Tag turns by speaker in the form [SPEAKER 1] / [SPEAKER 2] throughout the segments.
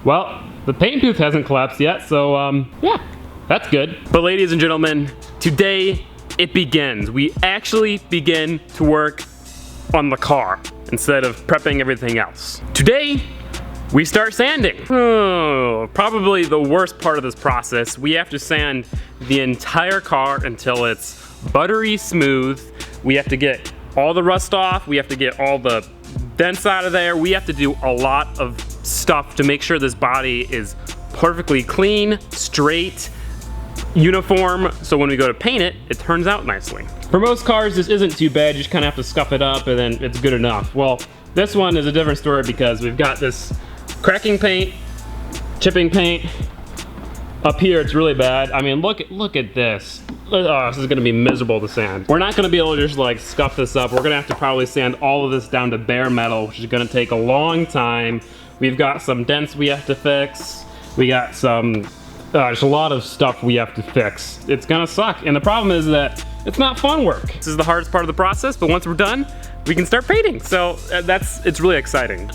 [SPEAKER 1] Well, the paint booth hasn't collapsed yet, so yeah, that's good. But ladies and gentlemen, today it begins. We actually begin to work on the car instead of prepping everything else. Today, we start sanding. Oh, probably the worst part of this process. We have to sand the entire car until it's buttery smooth. We have to get all the rust off. We have to get all the dents out of there. We have to do a lot of stuff to make sure this body is perfectly clean, straight, uniform, so when we go to paint it, it turns out nicely. For most cars, this isn't too bad. You just kind of have to scuff it up and then it's good enough. Well, this one is a different story because we've got this cracking paint, chipping paint. Up here, it's really bad. I mean, look at this. Oh, this is gonna be miserable to sand. We're not gonna be able to just like scuff this up. We're gonna have to probably sand all of this down to bare metal, which is gonna take a long time. We've got some dents we have to fix. We got some, there's a lot of stuff we have to fix. It's gonna suck. And the problem is that it's not fun work. This is the hardest part of the process, but once we're done, we can start painting. So it's really exciting.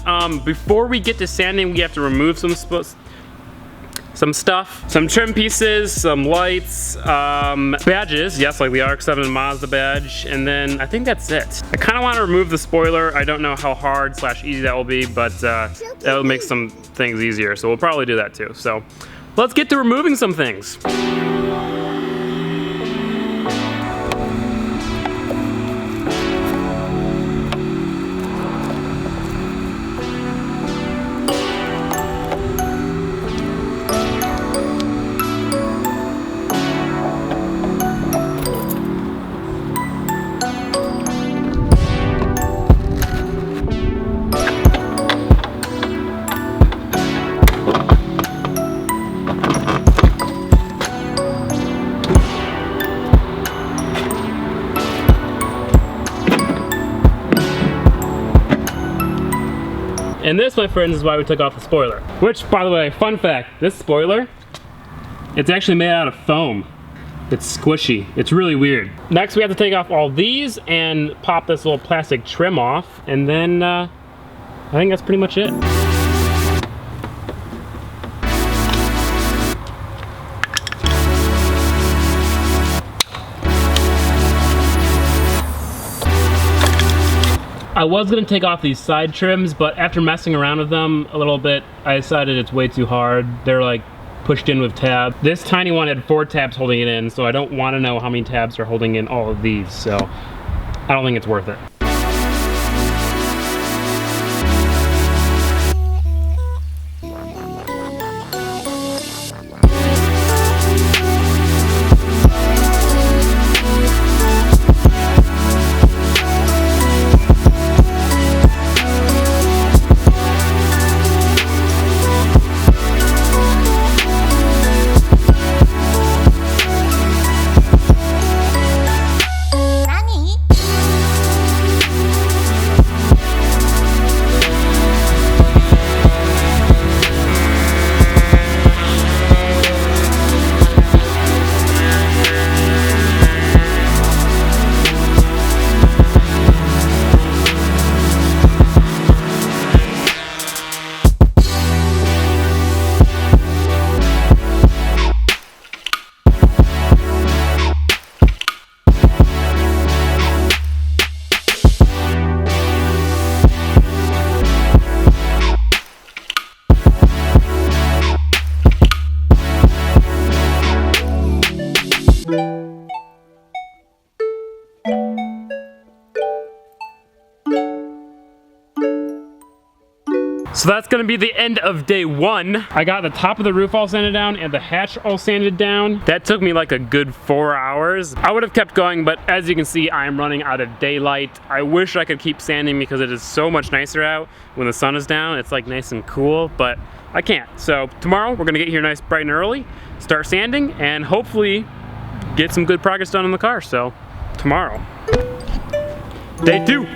[SPEAKER 1] Before we get to sanding, we have to remove some stuff, some trim pieces, some lights, badges, yes, like the RX7 Mazda badge, and then I think that's it. I kind of want to remove the spoiler. I don't know how hard / easy that will be, but that will make some things easier, so we'll probably do that too. So let's get to removing some things. And this, my friends, is why we took off the spoiler. Which, by the way, fun fact, this spoiler, it's actually made out of foam. It's squishy. It's really weird. Next, we have to take off all these and pop this little plastic trim off. And then, I think that's pretty much it. I was gonna take off these side trims, but after messing around with them a little bit, I decided it's way too hard. They're like pushed in with tabs. This tiny one had 4 tabs holding it in, so I don't wanna know how many tabs are holding in all of these, so I don't think it's worth it. So that's gonna be the end of day 1. I got the top of the roof all sanded down and the hatch all sanded down. That took me like a good 4 hours. I would have kept going, but as you can see, I'm running out of daylight. I wish I could keep sanding because it is so much nicer out when the sun is down. It's like nice and cool, but I can't. So tomorrow we're gonna get here nice, bright and early, start sanding, and hopefully get some good progress done on the car. So tomorrow, day 2.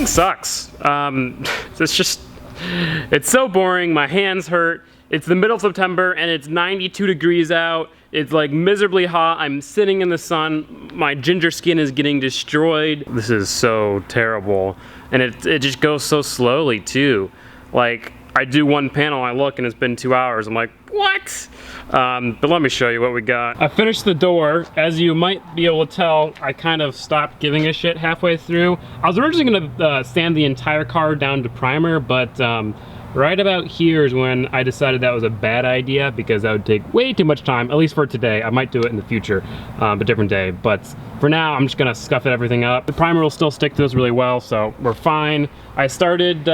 [SPEAKER 1] Painting sucks. It's so boring. My hands hurt. It's the middle of September and it's 92 degrees out. It's like miserably hot. I'm sitting in the sun. My ginger skin is getting destroyed. This is so terrible. And it just goes so slowly too. Like, I do one panel, I look, and it's been 2 hours. I'm like, what? But let me show you what we got. I finished the door. As you might be able to tell, I kind of stopped giving a shit halfway through. I was originally gonna sand the entire car down to primer, but right about here is when I decided that was a bad idea because that would take way too much time, at least for today. I might do it in the future, a different day. But for now, I'm just gonna scuff everything up. The primer will still stick to this really well, so we're fine. I started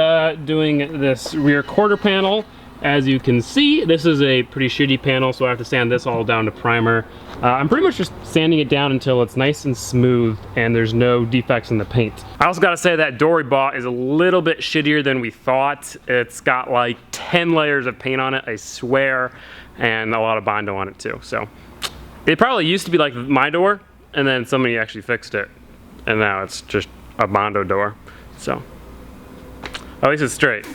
[SPEAKER 1] doing this rear quarter panel. As you can see, this is a pretty shitty panel, so I have to sand this all down to primer. I'm pretty much just sanding it down until it's nice and smooth and there's no defects in the paint. I also gotta say that door we bought is a little bit shittier than we thought. It's got like 10 layers of paint on it, I swear, and a lot of Bondo on it too. So it probably used to be like my door, and then somebody actually fixed it, and now it's just a Bondo door. So at least it's straight.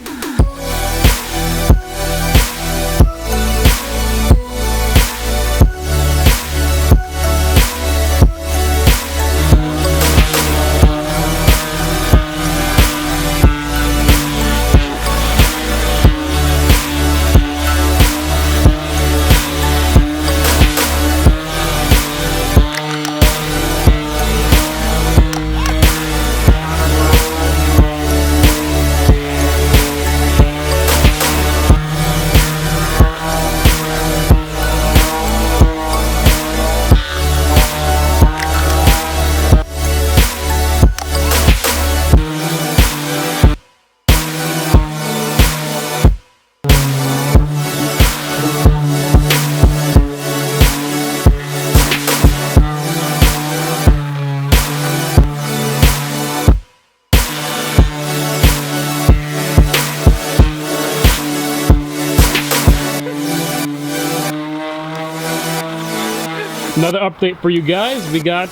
[SPEAKER 1] Another update for you guys, we got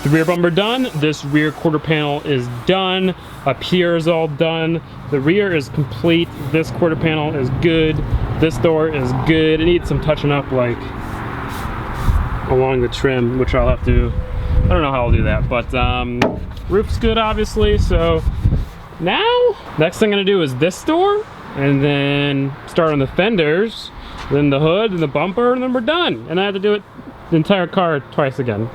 [SPEAKER 1] the rear bumper done, this rear quarter panel is done, up here is all done, the rear is complete, this quarter panel is good, this door is good. It needs some touching up like along the trim, which I'll have to, I don't know how I'll do that, but roof's good obviously. So now, next thing I'm gonna do is this door, and then start on the fenders, then the hood and the bumper, and then we're done. And I have to do it the entire car twice again.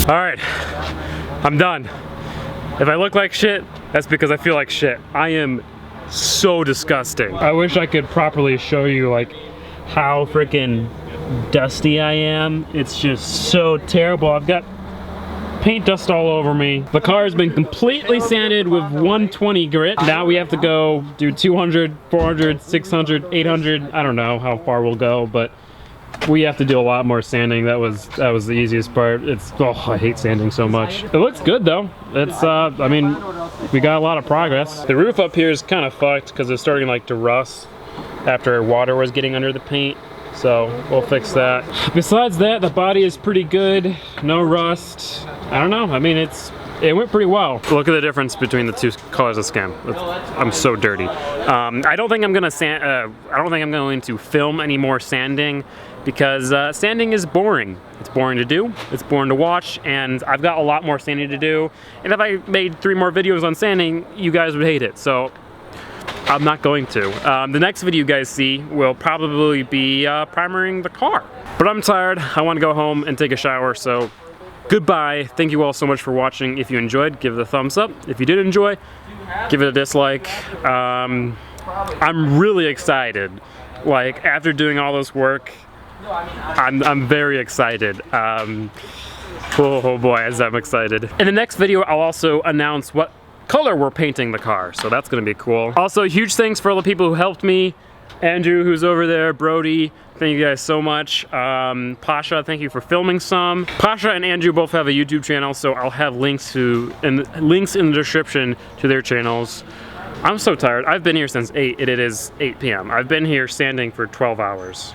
[SPEAKER 1] All right, I'm done. If I look like shit, that's because I feel like shit. I am so disgusting. I wish I could properly show you like how freaking dusty I am. It's just so terrible. I've got paint dust all over me. The car has been completely sanded with 120 grit. Now we have to go do 200, 400, 600, 800. I don't know how far we'll go, but we have to do a lot more sanding. That was the easiest part. I hate sanding so much. It looks good though. It's I mean, we got a lot of progress. The roof up here is kind of fucked because it's starting like to rust after water was getting under the paint. So we'll fix that. Besides that, the body is pretty good. No rust. I don't know. I mean, it's it went pretty well. Look at the difference between the two colors of skin. I'm so dirty. I don't think I'm gonna I don't think I'm going to film any more sanding because sanding is boring. It's boring to do, it's boring to watch, and I've got a lot more sanding to do. And if I made 3 more videos on sanding, you guys would hate it. So I'm not going to. The next video you guys see will probably be primering the car. But I'm tired, I wanna go home and take a shower, so goodbye. Thank you all so much for watching. If you enjoyed, give it a thumbs up. If you did enjoy, give it a dislike. I'm really excited. Like, after doing all this work, I'm very excited. Oh boy, as I'm excited. In the next video, I'll also announce what color we're painting the car, so that's gonna be cool. Also, huge thanks for all the people who helped me. Andrew, who's over there, Brody, thank you guys so much. Pasha, thank you for filming some. Pasha and Andrew both have a YouTube channel, so I'll have links in the description to their channels. I'm so tired. I've been here since 8, and it is 8 p.m. I've been here standing for 12 hours.